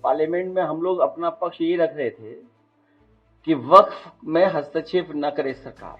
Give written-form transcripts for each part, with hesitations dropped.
Parliament में हम लोग अपना पक्ष ये रख रहे थे कि वक्फ में हस्तक्षेप न करे सरकार।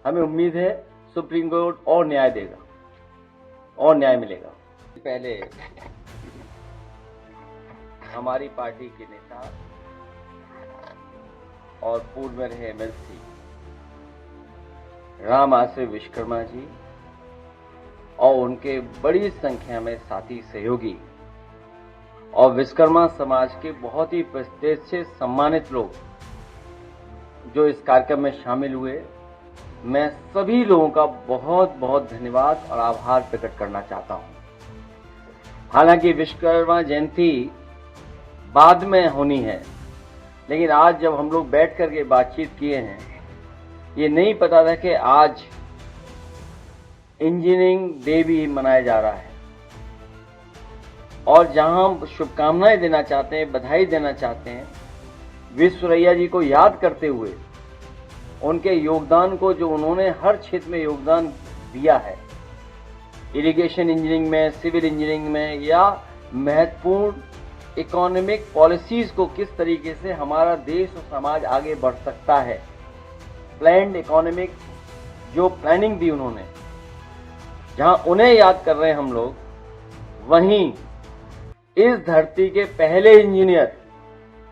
हमें उम्मीद है सुप्रीम कोर्ट और न्याय देगा और न्याय मिलेगा। पहले हमारी पार्टी के नेता और पूर्व में रहे एमएलसी राम आश्रय विश्वकर्मा जी और उनके बड़ी संख्या में साथी सहयोगी और विश्वकर्मा समाज के बहुत ही प्रतिष्ठित सम्मानित लोग जो इस कार्यक्रम में शामिल हुए, मैं सभी लोगों का बहुत बहुत धन्यवाद और आभार प्रकट करना चाहता हूं। हालांकि विश्वकर्मा जयंती बाद में होनी है, लेकिन आज जब हम लोग बैठ करके बातचीत किए हैं, ये नहीं पता था कि आज इंजीनियरिंग डे भी मनाया जा रहा है। और जहां हम शुभकामनाएं देना चाहते हैं, बधाई देना चाहते हैं विश्वरैया जी को याद करते हुए, उनके योगदान को जो उन्होंने हर क्षेत्र में योगदान दिया है, इरिगेशन इंजीनियरिंग में, सिविल इंजीनियरिंग में, या महत्वपूर्ण इकोनॉमिक पॉलिसीज को किस तरीके से हमारा देश और समाज आगे बढ़ सकता है, प्लान्ड इकोनॉमिक जो प्लानिंग दी उन्होंने, जहां उन्हें याद कर रहे हैं हम लोग, वहीं इस धरती के पहले इंजीनियर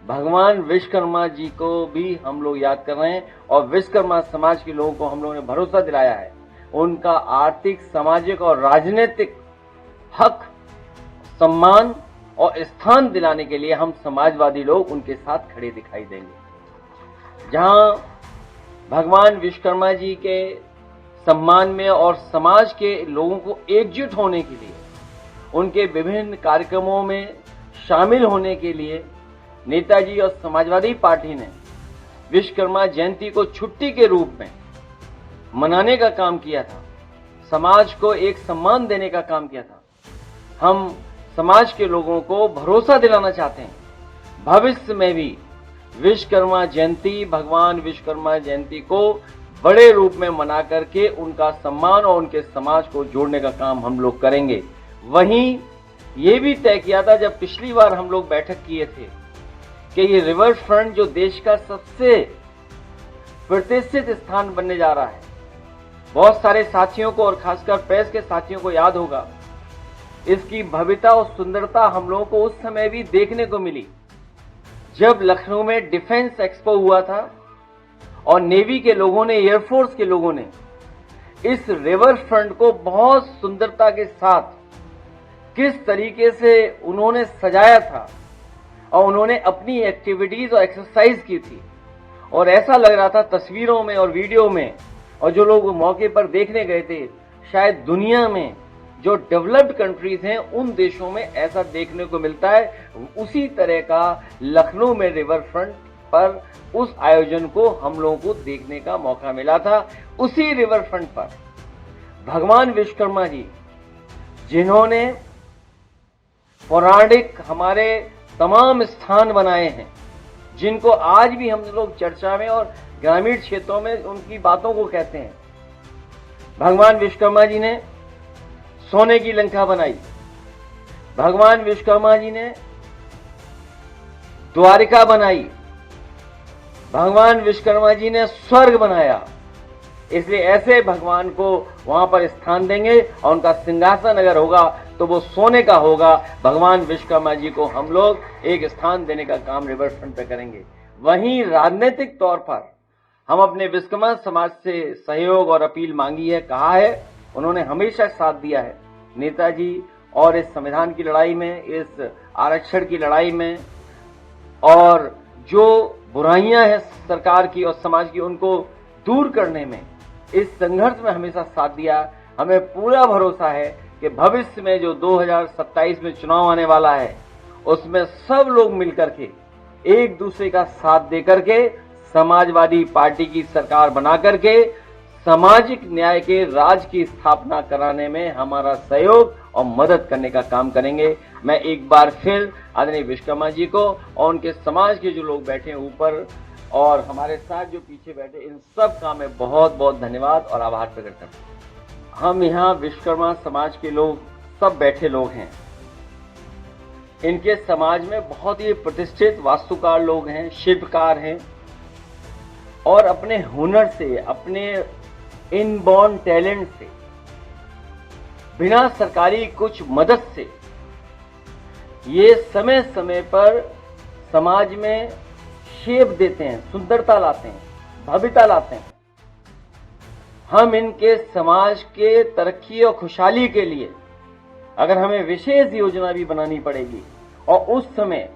भगवान विश्वकर्मा जी को भी हम लोग याद कर रहे हैं। और विश्वकर्मा समाज के लोगों को हम लोगों ने भरोसा दिलाया है, उनका आर्थिक, सामाजिक और राजनीतिक हक, सम्मान और स्थान दिलाने के लिए हम समाजवादी लोग उनके साथ खड़े दिखाई देंगे। जहां भगवान विश्वकर्मा जी के सम्मान में और समाज के लोगों को एकजुट होने के लिए, उनके विभिन्न कार्यक्रमों में शामिल होने के लिए नेताजी और समाजवादी पार्टी ने विश्वकर्मा जयंती को छुट्टी के रूप में मनाने का काम किया था, समाज को एक सम्मान देने का काम किया था। हम समाज के लोगों को भरोसा दिलाना चाहते हैं, भविष्य में भी विश्वकर्मा जयंती, भगवान विश्वकर्मा जयंती को बड़े रूप में मना करके उनका सम्मान और उनके समाज को जोड़ने का काम हम लोग करेंगे। वहीं ये भी तय किया था जब पिछली बार हम लोग बैठक किए थे कि ये रिवर फ्रंट जो देश का सबसे प्रतिष्ठित स्थान बनने जा रहा है, बहुत सारे साथियों को और खासकर प्रेस के साथियों को याद होगा, इसकी भव्यता और सुंदरता हम लोगों को उस समय भी देखने को मिली जब लखनऊ में डिफेंस एक्सपो हुआ था और नेवी के लोगों ने, एयरफोर्स के लोगों ने इस रिवर फ्रंट को बहुत सुंदरता के साथ किस तरीके से उन्होंने सजाया था और उन्होंने अपनी एक्टिविटीज और एक्सरसाइज की थी। और ऐसा लग रहा था तस्वीरों में और वीडियो में, और जो लोग मौके पर देखने गए थे, शायद दुनिया में जो डेवलप्ड कंट्रीज हैं उन देशों में ऐसा देखने को मिलता है। उसी तरह का लखनऊ में रिवर फ्रंट पर उस आयोजन को हम लोगों को देखने का मौका मिला था। उसी रिवर फ्रंट पर भगवान विश्वकर्मा जी, जिन्होंने पौराणिक हमारे तमाम स्थान बनाए हैं, जिनको आज भी हम लोग चर्चा में और ग्रामीण क्षेत्रों में उनकी बातों को कहते हैं। भगवान विश्वकर्मा जी ने सोने की लंका बनाई, भगवान विश्वकर्मा जी ने द्वारिका बनाई, भगवान विश्वकर्मा जी ने स्वर्ग बनाया। इसलिए ऐसे भगवान को वहां पर स्थान देंगे और उनका सिंहासन अगर होगा तो वो सोने का होगा। भगवान विश्वकर्मा जी को हम लोग एक स्थान देने का काम रिवर फ्रंट पे करेंगे। वहीं राजनीतिक तौर पर हम अपने विश्वकर्मा समाज से सहयोग और अपील मांगी है, कहा है, उन्होंने हमेशा साथ दिया है नेताजी और इस संविधान की लड़ाई में, इस आरक्षण की लड़ाई में, और जो बुराइयां हैं सरकार की और समाज की उनको दूर करने में, इस संघर्ष में हमेशा साथ दिया। हमें पूरा भरोसा है कि भविष्य में जो 2027 में चुनाव आने वाला है, उसमें सब लोग मिलकर के एक दूसरे का साथ देकर के समाजवादी पार्टी की सरकार बना करके सामाजिक न्याय के राज की स्थापना कराने में हमारा सहयोग और मदद करने का काम करेंगे। मैं एक बार फिर आदरणीय विश्वकर्मा जी को और उनके समाज के जो लोग बैठे हैं ऊपर और हमारे साथ जो पीछे बैठे, इन सब का मैं बहुत बहुत धन्यवाद और आभार प्रकट करता हूं। हम यहाँ विश्वकर्मा समाज के लोग सब बैठे लोग हैं। इनके समाज में बहुत ही प्रतिष्ठित वास्तुकार लोग हैं, शिल्पकार हैं, और अपने हुनर से, अपने इनबॉर्न टैलेंट से, बिना सरकारी कुछ मदद से ये समय समय पर समाज में शेप देते हैं, सुंदरता लाते हैं, भव्यता लाते हैं। हम इनके समाज के तरक्की और खुशहाली के लिए अगर हमें विशेष योजना भी बनानी पड़ेगी, और उस समय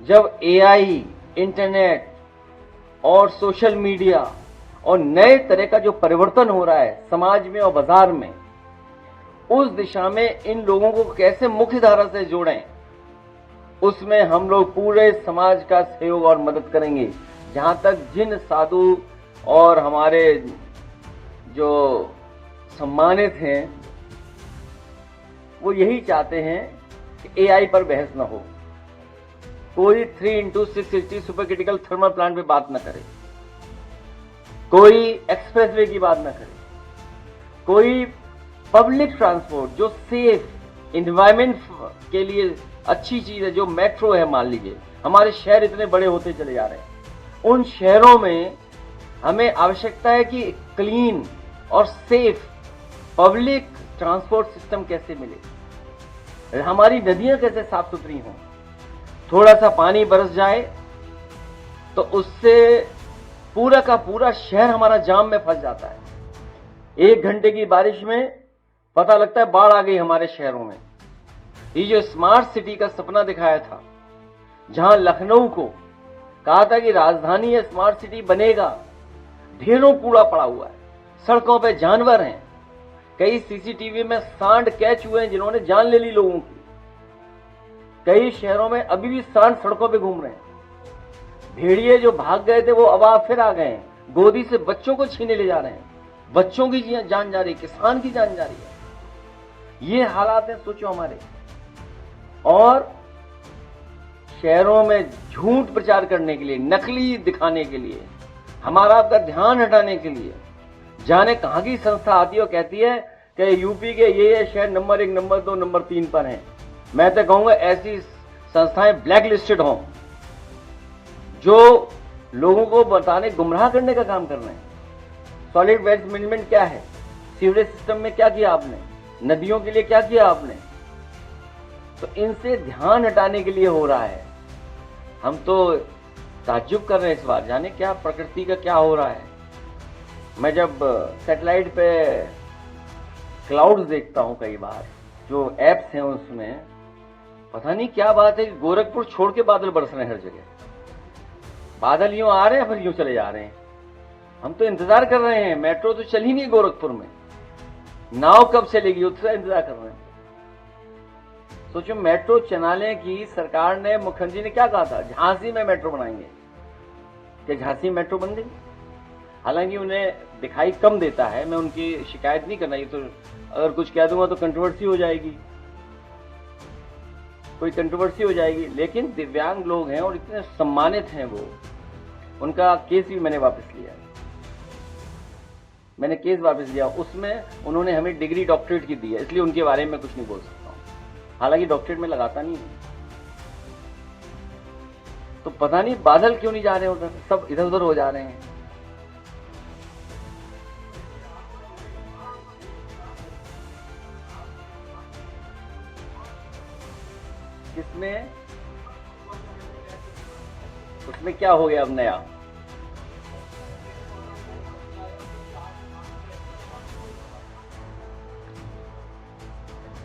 जब एआई, इंटरनेट और सोशल मीडिया और नए तरह का जो परिवर्तन हो रहा है समाज में और बाजार में, उस दिशा में इन लोगों को कैसे मुख्य धारा से जोड़ें, उसमें हम लोग पूरे समाज का सहयोग और मदद करेंगे। जहां तक जिन साधु और हमारे जो सम्मानित हैं वो यही चाहते हैं कि एआई पर बहस न हो, कोई 3x680 super critical thermal plant पे बात न करे, कोई एक्सप्रेसवे की बात न करे, कोई पब्लिक ट्रांसपोर्ट जो सेफ एनवायरमेंट के लिए अच्छी चीज है, जो मेट्रो है, मान लीजिए हमारे शहर इतने बड़े होते चले जा रहे हैं, उन शहरों में हमें आवश्यकता है कि क्लीन और सेफ पब्लिक ट्रांसपोर्ट सिस्टम कैसे मिले, हमारी नदियां कैसे साफ सुथरी हों। थोड़ा सा पानी बरस जाए तो उससे पूरा का पूरा शहर हमारा जाम में फंस जाता है। 1 घंटे की बारिश में पता लगता है बाढ़ आ गई हमारे शहरों में। ये जो स्मार्ट सिटी का सपना दिखाया था, जहां लखनऊ को कहा था कि राजधानी है, स्मार्ट सिटी बनेगा, ढेरों कूड़ा पड़ा हुआ है, सड़कों पे जानवर हैं, कई सीसीटीवी में सांड कैच हुए हैं जिन्होंने जान ले ली लोगों की। कई शहरों में अभी भी सांड सड़कों पे घूम रहे हैं। भेड़िए जो भाग गए थे वो अब फिर आ गए हैं, गोदी से बच्चों को छीने ले जा रहे हैं, बच्चों की जान जा रही है, किसान की जान जा रही है। ये हालात हैं, सोचो हमारे। और शहरों में झूठ प्रचार करने के लिए, नकली दिखाने के लिए, हमारा आपका ध्यान हटाने के लिए जाने कहां की संस्था आती है और कहती है कि यूपी के ये शहर नंबर 1, नंबर 2, नंबर 3 पर हैं। मैं तो कहूंगा ऐसी संस्थाएं ब्लैक लिस्टेड हों जो लोगों को बताने, गुमराह करने का काम कर रहे हैं। सॉलिड वेस्ट मैनेजमेंट क्या है, सीवरेज सिस्टम में क्या किया आपने, नदियों के लिए क्या किया आपने, तो इनसे ध्यान हटाने के लिए हो रहा है। हम तो ताज्जुब कर रहे हैं इस बार, जाने क्या प्रकृति का क्या हो रहा है। मैं जब सैटेलाइट पे क्लाउड्स देखता हूं, कई बार जो एप्स हैं उसमें पता नहीं क्या बात है कि गोरखपुर छोड़ के बादल बरस रहे हैं हर जगह। बादल यूं आ रहे हैं फिर यूं चले जा रहे हैं। हम तो इंतजार कर रहे हैं, मेट्रो तो चल ही नहीं गोरखपुर में, नाव कब चलेगी उसका इंतजार कर रहे हैं। सोचो मेट्रो चलाने की सरकार ने, मुखर्जी ने क्या कहा था, झांसी में मेट्रो बनाएंगे, क्या झांसी मेट्रो बन गई? हालांकि उन्हें दिखाई कम देता है, मैं उनकी शिकायत नहीं करना, ये तो अगर कुछ कह दूंगा तो कंट्रोवर्सी हो जाएगी, कोई कंट्रोवर्सी हो जाएगी। लेकिन दिव्यांग लोग हैं और इतने सम्मानित हैं वो, उनका केस भी मैंने वापस लिया, मैंने केस वापस लिया। उसमें उन्होंने हमें डिग्री डॉक्टरेट की दी है, इसलिए उनके बारे में कुछ नहीं बोल सकता हूं। हालांकि डॉक्टरेट में लगाता नहीं हूं। तो पता नहीं बादल क्यों नहीं जा रहे उधर, सब इधर उधर हो जा रहे हैं। किसमें, उसमें क्या हो गया अब नया?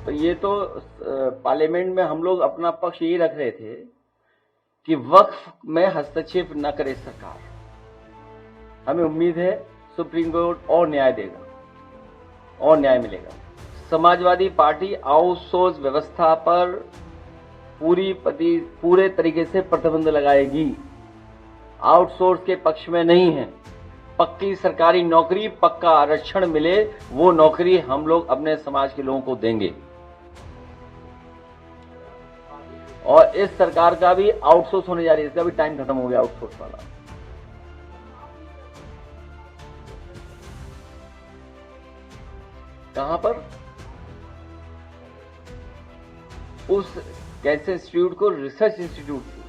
तो ये तो पार्लियामेंट में हम लोग अपना पक्ष यही रख रहे थे कि वक्फ में हस्तक्षेप न करे सरकार। हमें उम्मीद है सुप्रीम कोर्ट और न्याय देगा और न्याय मिलेगा। समाजवादी पार्टी आउटसोर्स व्यवस्था पर पूरे तरीके से प्रतिबंध लगाएगी। आउटसोर्स के पक्ष में नहीं है। पक्की सरकारी नौकरी, पक्का आरक्षण मिले, वो नौकरी हम लोग अपने समाज के लोगों को देंगे। और इस सरकार का भी आउटसोर्स होने जा रही है, इसका भी टाइम खत्म हो गया आउटसोर्स वाला। कहां पर? उस कैंसर इंस्टीट्यूट को रिसर्च इंस्टीट्यूट थी।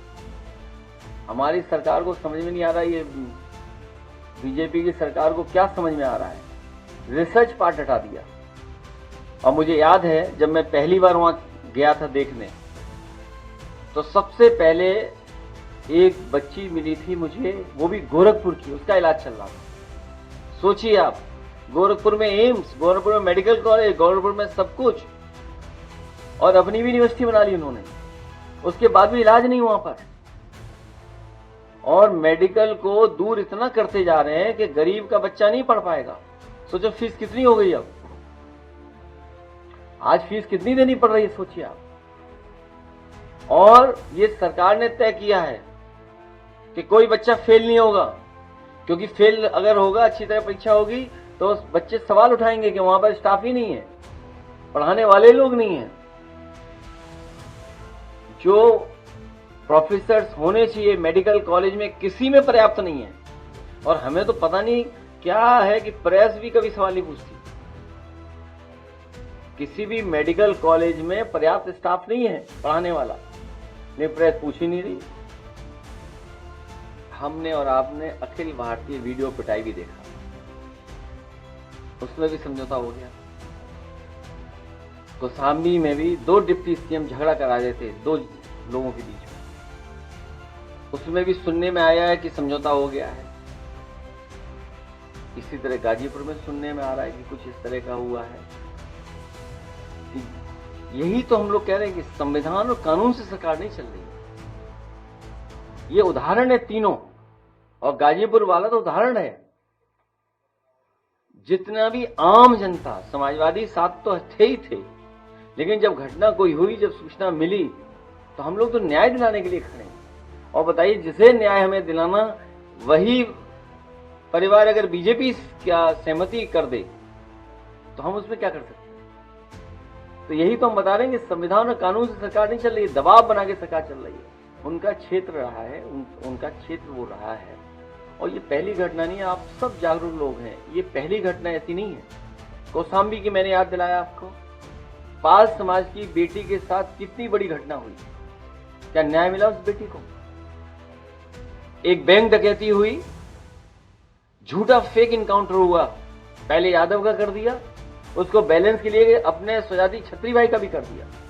हमारी सरकार को समझ में नहीं आ रहा, ये बीजेपी की सरकार को क्या समझ में आ रहा है, रिसर्च पार्ट हटा दिया। और मुझे याद है जब मैं पहली बार वहां गया था देखने, तो सबसे पहले एक बच्ची मिली थी मुझे, वो भी गोरखपुर की, उसका इलाज चल रहा था। सोचिए आप, गोरखपुर में एम्स, गोरखपुर में मेडिकल कॉलेज, गोरखपुर में सब कुछ, और अपनी भी यूनिवर्सिटी बना ली उन्होंने, उसके बाद भी इलाज नहीं वहां पर। और मेडिकल को दूर इतना करते जा रहे हैं कि गरीब का बच्चा नहीं पढ़ पाएगा। सोचो फीस कितनी हो गई अब, आज फीस कितनी देनी पड़ रही है, सोचिए आप। और ये सरकार ने तय किया है कि कोई बच्चा फेल नहीं होगा, क्योंकि फेल अगर होगा, अच्छी तरह परीक्षा होगी, तो बच्चे सवाल उठाएंगे कि वहां पर स्टाफ ही नहीं है, पढ़ाने वाले लोग नहीं है, जो प्रोफेसर्स होने चाहिए मेडिकल कॉलेज में किसी में पर्याप्त नहीं है। और हमें तो पता नहीं क्या है कि प्रेस भी कभी सवाल नहीं पूछती, किसी भी मेडिकल कॉलेज में पर्याप्त स्टाफ नहीं है पढ़ाने वाला, लेकिन प्रेस पूछ ही नहीं रही। हमने और आपने अखिल भारतीय वीडियो पिटाई भी देखा, उसमें भी समझौता हो गया। कौशाम्बी में भी 2 डिप्टी सीएम झगड़ा करा रहे थे 2 लोगों के बीच में, उसमें भी सुनने में आया है कि समझौता हो गया है। इसी तरह गाजीपुर में सुनने में आ रहा है कि कुछ इस तरह का हुआ है। यही तो हम लोग कह रहे हैं कि संविधान और कानून से सरकार नहीं चल रही। ये उदाहरण है तीनों, और गाजीपुर वाला तो उदाहरण है। जितना भी आम जनता, समाजवादी साथ तो थे ही थे, लेकिन जब घटना कोई हुई, जब सूचना मिली, तो हम लोग तो न्याय दिलाने के लिए खड़े हैं। और बताइए, जिसे न्याय हमें दिलाना, वही परिवार अगर बीजेपी क्या सहमति कर दे, तो हम उसमें क्या कर सकते हैं। तो यही तो हम बता रहे हैं कि संविधान और कानून से सरकार नहीं चल रही है, दबाव बना के सरकार चल रही है। उनका क्षेत्र रहा है, उनका क्षेत्र वो रहा है। और ये पहली घटना नहीं है, आप सब जागरूक लोग हैं, ये पहली घटना ऐसी नहीं है। कौशाम्बी की मैंने याद दिलाया आपको, पाल समाज की बेटी के साथ कितनी बड़ी घटना हुई, क्या न्याय मिला उस बेटी को? एक बैंक डकैती हुई, झूठा फेक इनकाउंटर हुआ, पहले यादव का कर दिया, उसको बैलेंस के लिए अपने स्वजाति छत्री भाई का भी कर दिया।